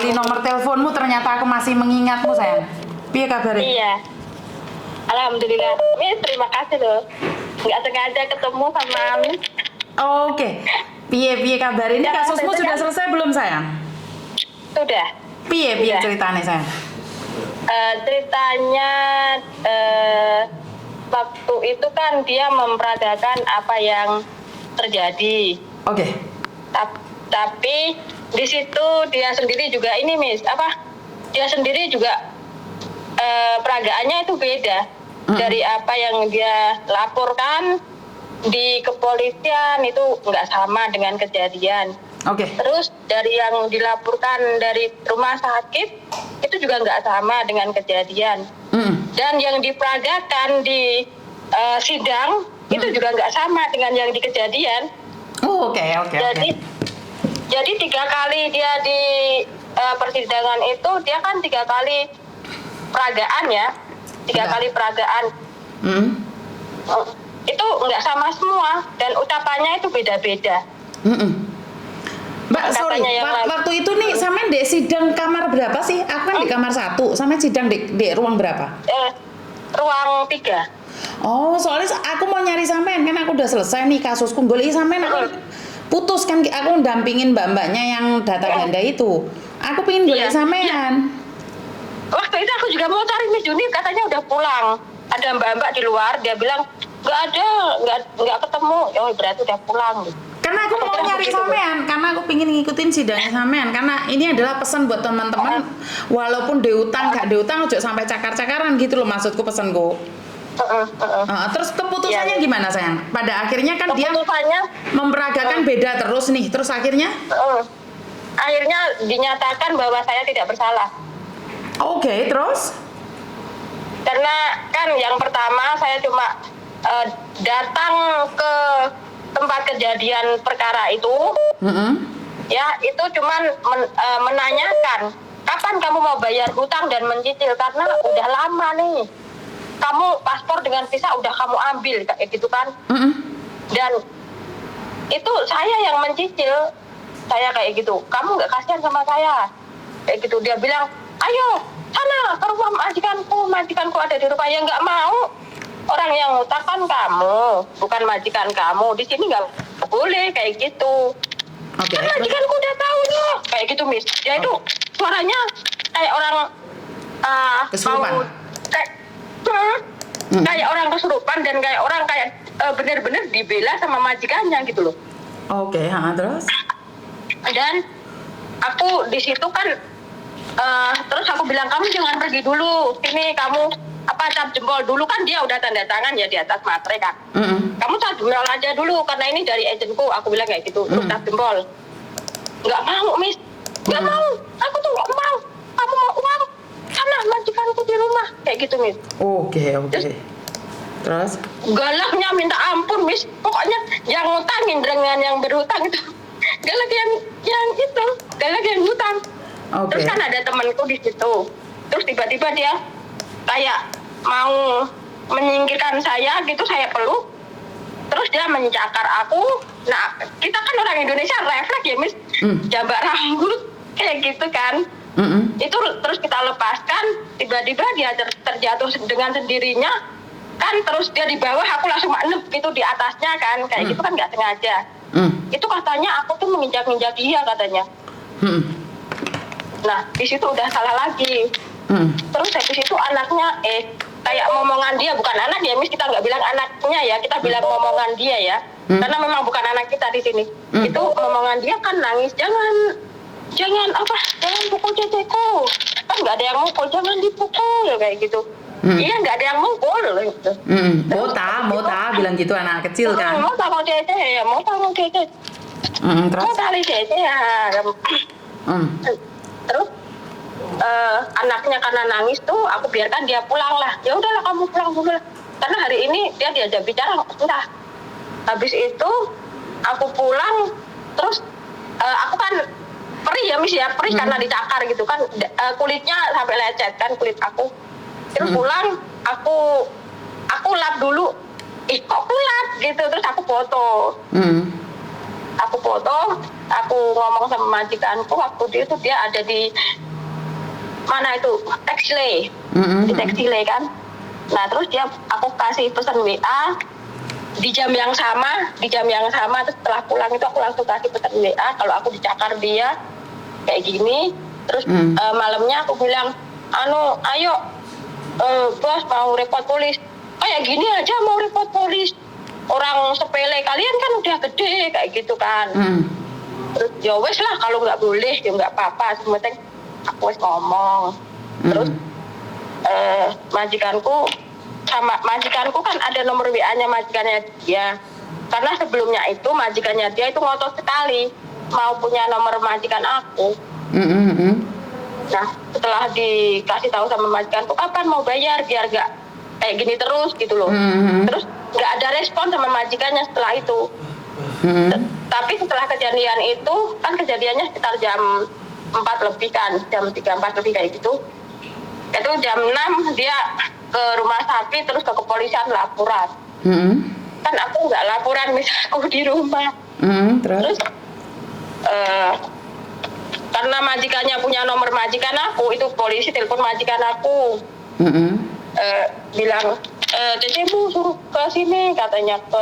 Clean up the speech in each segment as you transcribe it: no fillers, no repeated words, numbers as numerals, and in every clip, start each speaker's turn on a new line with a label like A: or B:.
A: lali nomor teleponmu, ternyata aku masih mengingatmu sayang. Piye kabarnya?
B: Iya. Alhamdulillah. Miss, terima kasih loh. Nggak sengaja ketemu sama Miss.
A: Oke. Piye kabar ini,
B: Ya,
A: kasusmu
B: betul,
A: sudah
B: kan?
A: selesai belum sayang?
B: Sudah.
A: Piye
B: Sudah.
A: ceritanya sayang?
B: Ceritanya waktu itu kan dia memperagakan apa yang terjadi.
A: Oke.
B: Tapi di situ dia sendiri juga ini Miss, dia sendiri juga peragaannya itu beda dari apa yang dia laporkan di kepolisian, itu nggak sama dengan kejadian.
A: Oke.
B: Terus dari yang dilaporkan dari rumah sakit itu juga nggak sama dengan kejadian. Dan yang diperagakan di sidang itu juga nggak sama dengan yang di kejadian.
A: Oh, oke.
B: Jadi 3 kali dia di persidangan itu, dia kan 3 kali peragaan ya, 3 kali peragaan. Itu nggak sama semua dan ucapannya itu beda-beda.
A: Mbak, sorry, waktu itu nih sampean di sidang kamar berapa sih? Aku kan di kamar 1, sampean sidang di ruang berapa?
B: Ruang 3.
A: Oh, soalnya aku mau nyari sampean, kan aku udah selesai nih kasusku, golek sampean aku putus kan, aku dampingin mbak-mbaknya yang data ganda itu. Aku pengen golek sampean.
B: Waktu itu aku juga mau cari Miss Juni, katanya udah pulang. Ada mbak-mbak di luar, dia bilang nggak ketemu. Oh, berarti udah pulang.
A: Karena aku mau nyari sampean, karena aku pengen ngikutin sidangnya sampean. Karena ini adalah pesan buat teman-teman, walaupun diutang gak diutang, ojo sampai cakar-cakaran gitu loh maksudku, pesanku. Terus keputusannya gimana sayang? Pada akhirnya kan dia memperagakan beda terus nih. Terus akhirnya?
B: Akhirnya dinyatakan bahwa saya tidak bersalah.
A: Oke, terus?
B: Karena kan yang pertama saya cuma datang ke tempat kejadian perkara itu, ya itu cuman menanyakan kapan kamu mau bayar hutang dan mencicil, karena udah lama nih. Kamu paspor dengan visa udah kamu ambil kayak gitu kan. Dan itu saya yang mencicil, saya kayak gitu. Kamu nggak kasihan sama saya kayak gitu. Dia bilang, ayo sana ke rumah majikanku ada di rumah. Ya nggak mau, orang yang ngutang kan kamu, bukan majikan kamu. Di sini nggak boleh kayak gitu. Kan majikanku udah tahu loh kayak gitu Miss. Ya itu suaranya kayak orang
A: kesurupan.
B: Kayak orang kesurupan dan kayak orang benar-benar dibela sama majikannya gitu loh.
A: Oke, terus?
B: Dan aku di situ kan terus aku bilang, kamu jangan pergi dulu, sini kamu cap jempol dulu, kan dia udah tanda tangan ya di atas materai kan. Kamu cap jempol aja dulu karena ini dari agenku, aku bilang kayak gitu. Terus cap jempol. Nggak mau Miss, nggak mau, aku tuh nggak mau. Kamu mau uang, sana majikanku di rumah kayak gitu Miss.
A: Oke. Terus?
B: Galaknya minta ampun Miss, pokoknya yang ngutangin dengan yang berhutang itu. Galak yang itu, galak yang hutang. Terus kan ada temanku di situ. Terus tiba-tiba dia kayak mau menyingkirkan saya gitu, saya peluk. Terus dia mencakar aku. Nah, kita kan orang Indonesia refleks ya Miss, jambak rambut kayak gitu kan. Itu terus kita lepaskan, tiba-tiba dia terjatuh dengan sendirinya kan, terus dia di bawah, aku langsung manep gitu di atasnya kan, kayak gitu kan nggak sengaja. Itu katanya aku tuh menginjak-injak dia katanya. Nah di situ udah salah lagi. Terus habis itu anaknya kayak momongan dia, bukan anak ya Miss, kita nggak bilang anaknya ya, kita bilang momongan dia ya, karena memang bukan anak kita di sini. Itu momongan dia kan nangis, jangan pukul ceceku, kan nggak ada yang mukul, jangan dipukul kayak gitu. Iya, nggak ada yang mukul gitu.
A: Mota bilang gitu, anak kecil kan.
B: Mau tahu cece ya, mau cece. Mau tali cece ya. Terus anaknya karena nangis tuh, aku biarkan dia pulang lah. Ya udahlah, kamu pulang dulu lah. Karena hari ini dia diajak bicara, entah. Habis itu aku pulang, terus aku kan perih ya Miss ya, perih karena dicakar gitu kan, kulitnya sampai lecet kan kulit aku. Terus pulang, aku lap dulu, kok kulat gitu, terus aku foto. Aku aku foto, aku ngomong sama majikanku waktu itu dia ada di mana itu Textile, di Textile kan. Nah terus aku kasih pesan WA di jam yang sama, terus setelah pulang itu aku langsung kasih pesan WA kalau aku dicakar dia kayak gini. Terus malamnya aku bilang, ayo bos mau report polis. Kayak gini aja mau report polis, orang sepele, kalian kan udah gede kayak gitu kan. Terus ya wes lah, kalau nggak boleh ya nggak apa-apa, sementing aku wes ngomong. Terus majikanku kan ada nomor WA-nya majikannya dia, karena sebelumnya itu majikannya dia itu ngotot sekali mau punya nomor majikan aku. Nah setelah dikasih tahu sama majikanku kapan mau bayar biar gak kayak gini terus gitu loh. Terus nggak ada respon sama majikannya setelah itu. Tapi setelah kejadian itu kan kejadiannya sekitar jam 4 lebih kan, jam 3-4 lebih kayak gitu. Itu jam 6 dia ke rumah sakit terus ke kepolisian laporan. Kan aku nggak laporan, misal aku di rumah. Terus karena majikannya punya nomor majikan aku, itu polisi telepon majikan aku. Bilang cecemu suruh ke sini katanya ke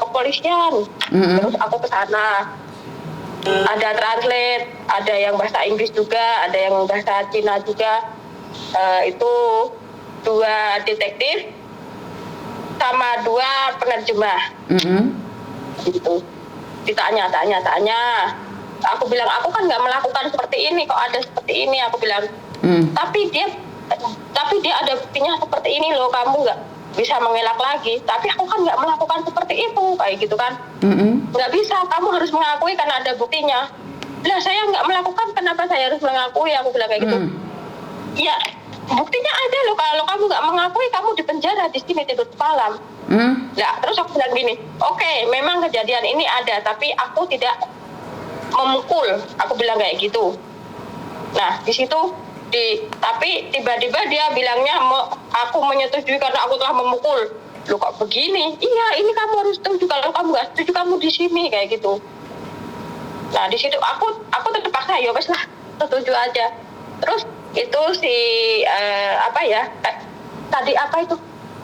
B: kepolisian. Terus aku ke sana, ada translate, ada yang bahasa Inggris juga, ada yang bahasa Cina juga. Itu 2 detektif sama 2 penerjemah. Gitu. Ditanya. Aku bilang aku kan nggak melakukan seperti ini, kok ada seperti ini, aku bilang. Tapi dia ada buktinya seperti ini loh, kamu nggak bisa mengelak lagi. Tapi aku kan nggak melakukan seperti itu, kayak gitu kan. Nggak bisa, kamu harus mengakui karena ada buktinya. Lah saya nggak melakukan, kenapa saya harus mengakui, aku bilang kayak gitu. Ya buktinya ada loh, kalau kamu nggak mengakui kamu di penjara di sini tidur malam. Nah terus aku bilang gini, oke, memang kejadian ini ada, tapi aku tidak memukul, aku bilang kayak gitu. Nah di situ tapi tiba-tiba dia bilangnya aku menyetujui karena aku telah memukul. Loh kok begini? Iya, ini kamu harus setuju, kalau kamu nggak setuju kamu di sini kayak gitu. Nah di situ aku terpaksa ya wes lah, setuju aja. Terus itu tadi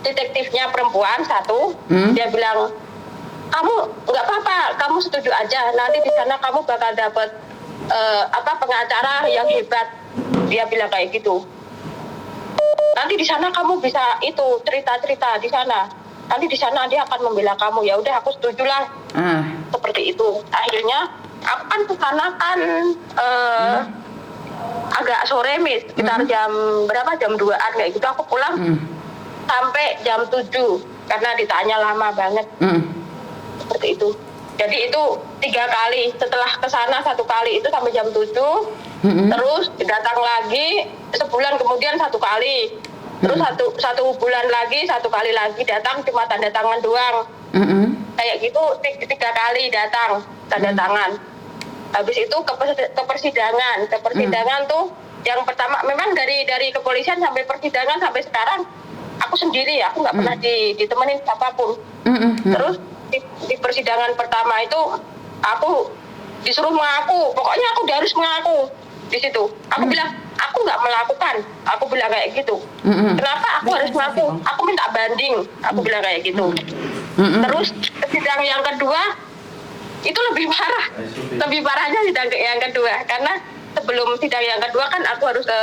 B: detektifnya perempuan satu, dia bilang kamu nggak apa-apa, kamu setuju aja, nanti di sana kamu bakal dapat pengacara yang hebat, dia bilang kayak gitu. Nanti di sana kamu bisa itu cerita di sana, nanti di sana dia akan membela kamu. Ya udah aku setuju lah. Seperti itu. Akhirnya aku kan ke sana kan agak sore sekitar jam berapa, jam 2-an kayak gitu. Aku pulang sampai jam 7 karena ditanya lama banget. Seperti itu. Jadi itu 3 kali, setelah kesana 1 kali itu sampai jam 7, terus datang lagi sebulan kemudian 1 kali, terus satu bulan lagi 1 kali lagi datang, cuma tanda tangan doang. Kayak gitu 3 kali datang tanda tangan. Habis itu ke persidangan tuh yang pertama memang dari kepolisian sampai persidangan sampai sekarang aku sendiri, aku nggak pernah ditemenin siapapun. Terus di persidangan pertama itu aku disuruh mengaku, pokoknya aku harus mengaku di situ. Aku bilang aku nggak melakukan, aku bilang kayak gitu. Kenapa aku harus mengaku? Aku minta banding, aku bilang kayak gitu. Terus sidang yang kedua itu lebih parahnya sidang yang kedua, karena sebelum sidang yang kedua kan aku harus ke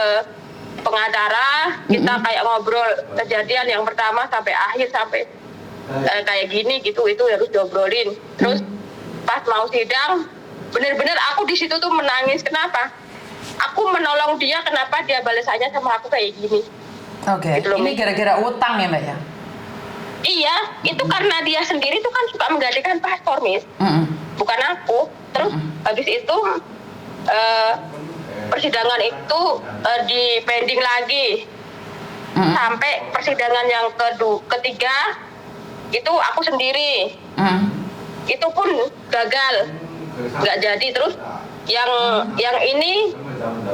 B: pengacara, kita kayak ngobrol kejadian yang pertama sampai akhir, sampai kayak gini gitu, itu harus diobrolin. Terus pas mau sidang, bener-bener aku di situ tuh menangis. Kenapa? Aku menolong dia, kenapa dia balasannya sama aku kayak gini?
C: Oke.
B: Gitu loh,
C: Ini gara-gara utang ya Mbak ya?
B: Iya, itu karena dia sendiri tuh kan suka menggantikan paspor, Miss. Bukan aku. Terus habis itu persidangan itu di pending lagi sampai persidangan yang ketiga itu aku sendiri. Itu pun gagal, nggak jadi. Terus yang ini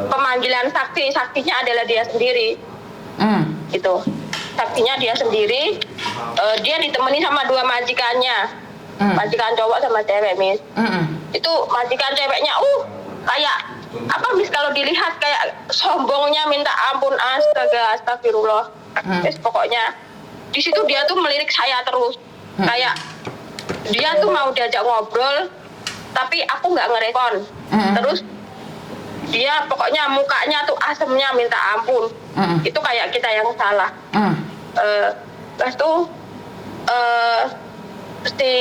B: pemanggilan saksinya adalah dia sendiri. Gitu. Saksinya dia sendiri, dia ditemani sama 2 majikannya. majikan cowok sama cewek, Miss.
C: Mm-mm.
B: Itu majikan ceweknya kayak apa, Miss, kalau dilihat kayak sombongnya minta ampun, astaga, astagfirullah. Terus pokoknya di situ dia tuh melirik saya terus. Kayak dia tuh mau diajak ngobrol tapi aku nggak ngerespon. Terus dia pokoknya mukanya tuh asemnya minta ampun. Itu kayak kita yang salah. Terus tuh si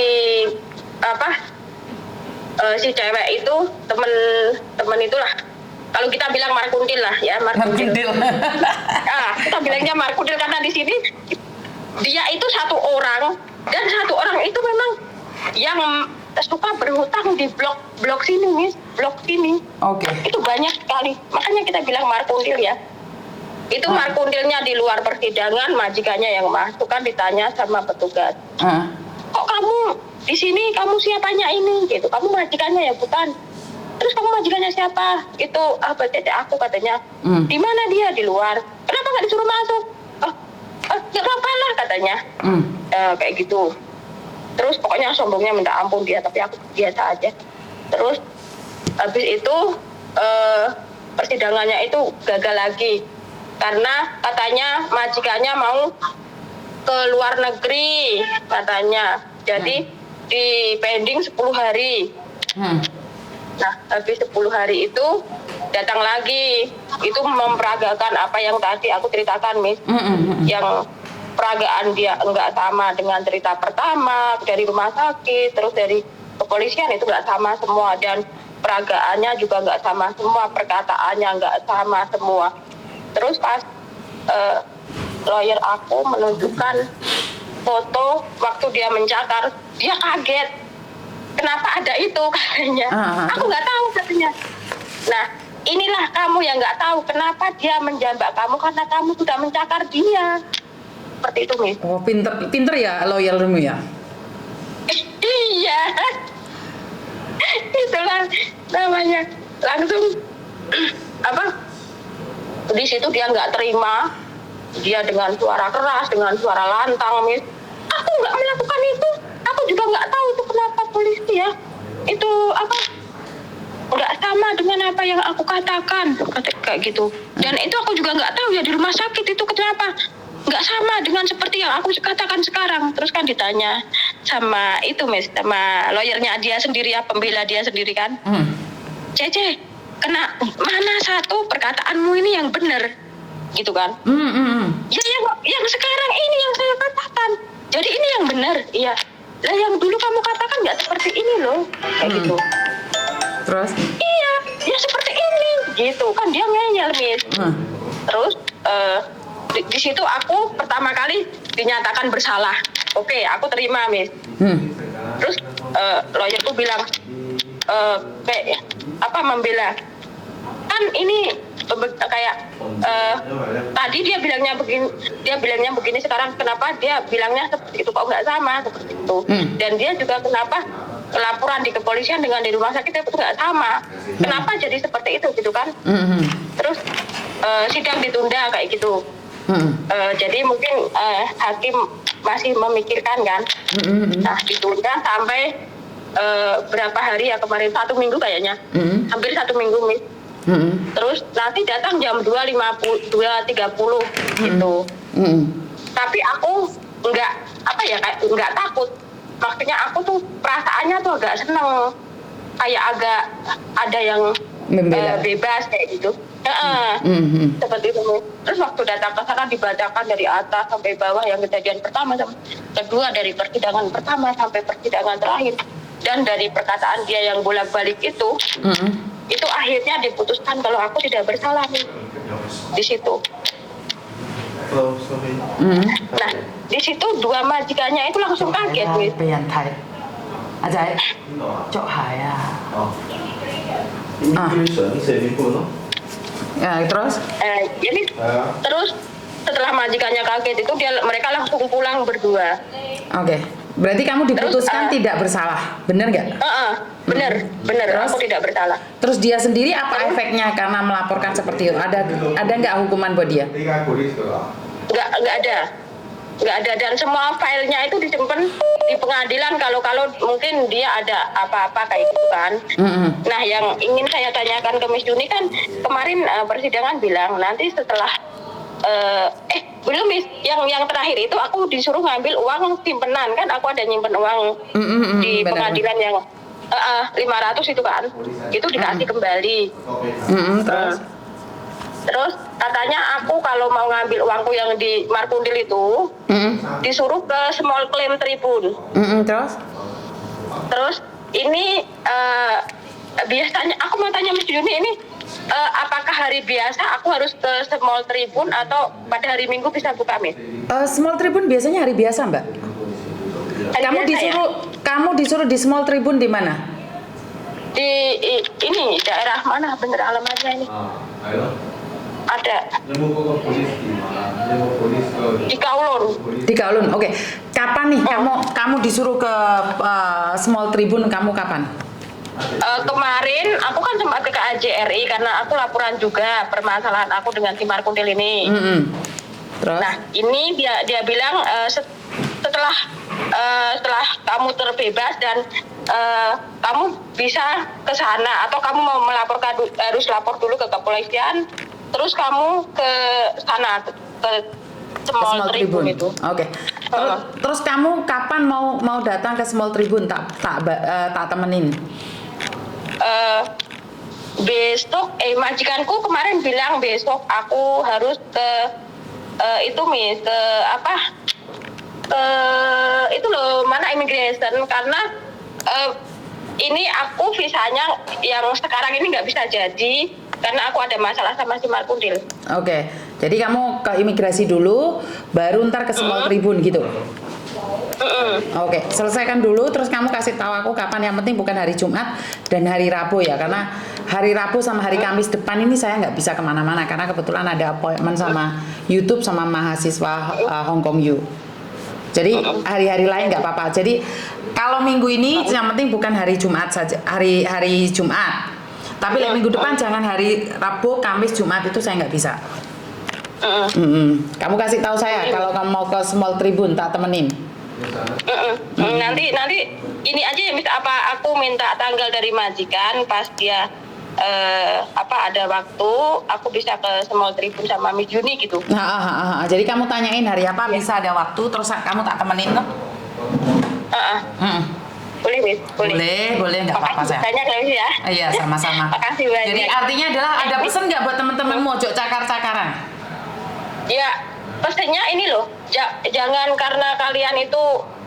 B: apa si cewek itu temen itulah, kalau kita bilang markundil lah ya, markundil. Kita bilangnya markundil karena di sini dia itu satu orang, dan satu orang itu memang yang suka berhutang di blok sini, Miss, blok sini.
C: Oke.
B: Itu banyak sekali, makanya kita bilang markundil ya. Itu markundilnya di luar persidangan, majikannya yang masuk, kan ditanya sama petugas. Kok kamu di sini, kamu siapanya ini? Gitu. Kamu majikannya ya? Bukan. Terus kamu majikannya siapa? Itu cece aku katanya. Di mana dia? Di luar. Kenapa nggak disuruh masuk? Nggak apa-apa lah katanya. Kayak gitu. Terus pokoknya sombongnya minta ampun dia, tapi aku biasa aja. Terus habis itu persidangannya itu gagal lagi. Karena katanya majikannya mau ke luar negeri katanya. Jadi di pending 10 hari. Nah, habis 10 hari itu datang lagi. Itu memperagakan apa yang tadi aku ceritakan, Miss. Yang peragaan dia enggak sama dengan cerita pertama dari rumah sakit, terus dari kepolisian itu enggak sama semua, dan peragaannya juga enggak sama semua, perkataannya enggak sama semua. Terus pas lawyer aku menunjukkan foto waktu dia mencakar, dia kaget. Kenapa ada itu katanya? Aku nggak tahu katanya. Nah, inilah kamu yang nggak tahu kenapa dia menjambak kamu, karena kamu sudah mencakar dia. Seperti itu, Miss.
A: Oh, pinter ya lawyermu ya?
B: Iya. Itulah namanya. Langsung di situ dia nggak terima. Dia dengan suara keras, dengan suara lantang, Miss. Aku nggak melakukan itu. Aku juga nggak tahu itu kenapa polisi ya. Itu nggak sama dengan apa yang aku katakan, kayak gitu. Dan itu aku juga nggak tahu ya di rumah sakit itu kenapa nggak sama dengan seperti yang aku katakan sekarang. Terus kan ditanya sama itu, Miss, sama lawyernya dia sendiri ya, pembela dia sendiri kan. Cece, kena mana satu perkataanmu ini yang benar, gitu kan? Ya yang sekarang ini yang saya katakan. Jadi ini yang benar, iya. Lah yang dulu kamu katakan nggak seperti ini loh, kayak gitu.
A: Terus?
B: Iya, ya seperti ini, gitu kan, dia ngeyel, Miss. Terus di situ aku pertama kali dinyatakan bersalah. Oke, aku terima, Miss. Terus lawyerku bilang membela. Kan ini kayak tadi dia bilangnya begini, sekarang kenapa dia bilangnya seperti itu, kok nggak sama seperti itu. Dan dia juga kenapa laporan di kepolisian dengan di rumah sakit itu nggak sama, kenapa jadi seperti itu, gitu kan. Terus sidang ditunda kayak gitu. Jadi mungkin hakim masih memikirkan kan. Nah, ditunda sampai berapa hari ya kemarin, 1 minggu kayaknya, hampir 1 minggu, Miss. Terus nanti datang jam 2.30 gitu. Tapi aku nggak takut. Maksudnya aku tuh perasaannya tuh agak seneng, kayak agak ada yang bebas kayak gitu. Seperti itu. Terus waktu datang ke sana dibacakan dari atas sampai bawah yang kejadian pertama sampai kedua, dari persidangan pertama sampai persidangan terakhir, dan dari perkataan dia yang bolak-balik itu akhirnya diputuskan kalau aku tidak bersalah, nih di situ. Nah, di situ dua majikannya itu langsung kaget, Miss.
C: 被人睇，阿仔，捉鞋啊！
A: Ya, terus?
B: Jadi terus setelah majikannya kaget itu mereka langsung pulang berdua.
A: Oke. Berarti kamu diputuskan
B: Terus,
A: tidak bersalah, bener nggak?
B: Bener,
A: Terus?
B: aku tidak bersalah.
A: Terus dia sendiri apa efeknya karena melaporkan seperti itu? Ada nggak hukuman buat dia?
B: Nggak ada. nggak ada, dan semua filenya itu disimpan di pengadilan kalau mungkin dia ada apa-apa kayak gitu kan. Nah, yang ingin saya tanyakan ke Miss Juni kan kemarin persidangan bilang nanti setelah belum Miss, yang terakhir itu aku disuruh ngambil uang simpenan kan, aku ada nyimpen uang di
A: benar.
B: pengadilan yang 500 itu kan, itu dikasih kembali. Terus katanya aku kalau mau ngambil uangku yang di Markundil itu disuruh ke Small Claim Tribune. Terus ini biasanya aku mau tanya Mas Juni ini apakah hari biasa aku harus ke Small Tribune atau pada hari Minggu bisa buka Miss?
A: Small Tribune biasanya hari biasa, Mbak.
B: Hari
A: Kamu
B: biasa, ya?
A: disuruh di Small Tribune di mana?
B: Di ini daerah mana bener alamatnya ini? Ada di Kowloon.
A: Di Kowloon. Oke. Kapan nih kamu disuruh ke Small Tribune, kamu kapan?
B: Kemarin aku kan sempat ke KAJRI karena aku laporan juga permasalahan aku dengan si Markundil ini.
A: Terus?
B: Nah, ini dia bilang setelah kamu terbebas dan kamu bisa ke sana atau kamu mau melaporkan harus lapor dulu ke kepolisian, terus kamu ke sana ke Small Tribune itu.
A: Oke. Terus kamu kapan mau datang ke Small Tribune? Tak temenin.
B: Besok majikanku kemarin bilang besok aku harus ke itu Miss, ke apa? Itu loh, mana immigration, karena ini aku visanya yang sekarang ini nggak bisa jadi karena aku ada masalah sama si Markundil.
A: Oke. Jadi kamu ke imigrasi dulu, baru ntar ke Small Tribune gitu. Oke, selesaikan dulu, terus kamu kasih tahu aku kapan. Yang penting bukan hari Jumat dan hari Rabu ya, karena hari Rabu sama hari Kamis depan ini saya nggak bisa kemana-mana karena kebetulan ada appointment sama YouTube sama mahasiswa Hong Kong U. Jadi hari-hari lain nggak apa-apa. Jadi kalau minggu ini yang penting bukan hari Jumat saja, hari Jumat. Tapi minggu depan jangan hari Rabu, Kamis, Jumat itu saya nggak bisa. Kamu kasih tahu saya kalau kamu mau ke Small Tribune, tak temenin.
B: Nanti ini aja ya Miss, apa aku minta tanggal dari majikan pas dia ada waktu aku bisa ke Small Tribune sama Miss Juni gitu.
A: Jadi kamu tanyain hari apa bisa ada waktu, terus kamu tak temenin tuh.
B: Boleh Miss,
A: Boleh nggak apa-apa saya.
B: Banyak ya Miss ya.
A: Iya, sama-sama.
B: Makasih banyak.
A: Jadi artinya adalah ada pesan nggak buat teman-temanmu ojo cakar-cakaran?
B: Ya, pesannya ini loh, jangan karena kalian itu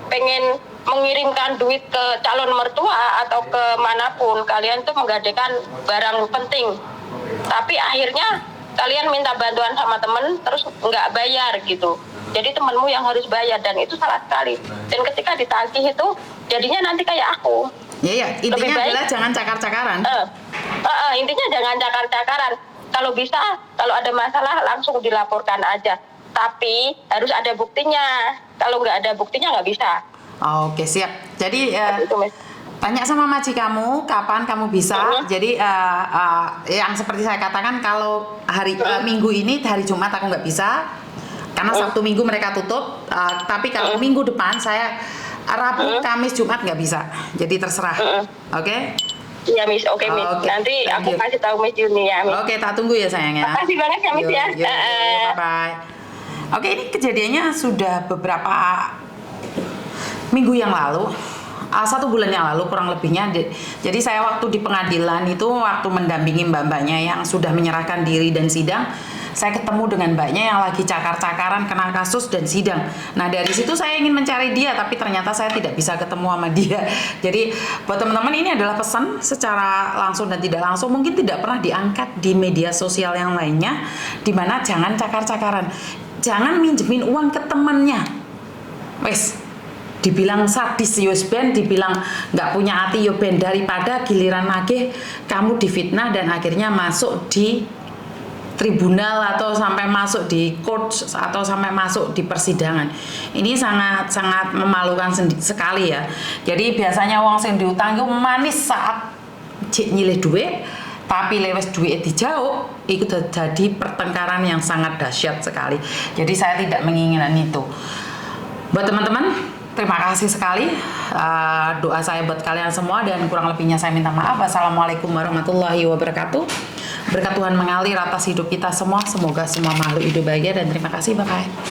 B: pengen mengirimkan duit ke calon mertua atau ke manapun, kalian tuh menggadekan barang penting. Tapi akhirnya kalian minta bantuan sama temen, terus nggak bayar gitu. Jadi temenmu yang harus bayar, dan itu salah sekali. Dan ketika ditagih itu, jadinya nanti kayak aku.
A: Iya, intinya adalah jangan cakar-cakaran.
B: Intinya jangan cakar-cakaran. Kalau bisa, kalau ada masalah langsung dilaporkan aja. Tapi harus ada buktinya. Kalau nggak ada buktinya nggak bisa.
A: Oke, siap. Jadi tanya sama maji kamu kapan kamu bisa. Jadi yang seperti saya katakan, kalau hari Minggu ini hari Jumat aku nggak bisa karena Sabtu Minggu mereka tutup. Tapi kalau minggu depan saya Rabu, Kamis, Jumat nggak bisa. Jadi terserah. Oke?
B: Iya Miss, oke Miss.
A: Oke,
B: Nanti
A: thank
B: aku
A: you.
B: kasih tahu Miss Juni ya Miss.
A: Oke, tak tunggu ya sayang ya.
B: Makasih banget ya Miss ya.
A: Bye-bye. Oke, ini kejadiannya sudah beberapa minggu yang lalu, 1 bulan yang lalu kurang lebihnya. Jadi saya waktu di pengadilan itu, waktu mendampingi mbak-mbaknya yang sudah menyerahkan diri dan sidang, saya ketemu dengan mbaknya yang lagi cakar-cakaran kena kasus dan sidang. Nah, dari situ saya ingin mencari dia, tapi ternyata saya tidak bisa ketemu sama dia. Jadi buat teman-teman, ini adalah pesan secara langsung dan tidak langsung, mungkin tidak pernah diangkat di media sosial yang lainnya, dimana jangan cakar-cakaran, jangan minjemin uang ke temannya. Wes, dibilang sadis yo ben, dibilang nggak punya hati yo ben, daripada giliran nagih kamu difitnah dan akhirnya masuk di tribunal atau sampai masuk di court atau sampai masuk di persidangan. Ini sangat memalukan sekali ya. Jadi biasanya uang sing diutang itu manis saat cek nyilih duit, tapi lewes duit dijauh, itu jadi pertengkaran yang sangat dahsyat sekali. Jadi saya tidak menginginkan itu. Buat teman-teman, terima kasih sekali. Doa saya buat kalian semua dan kurang lebihnya saya minta maaf. Wassalamualaikum warahmatullahi wabarakatuh. Berkat Tuhan mengalir atas hidup kita semua. Semoga semua makhluk hidup bahagia dan terima kasih. Bye-bye.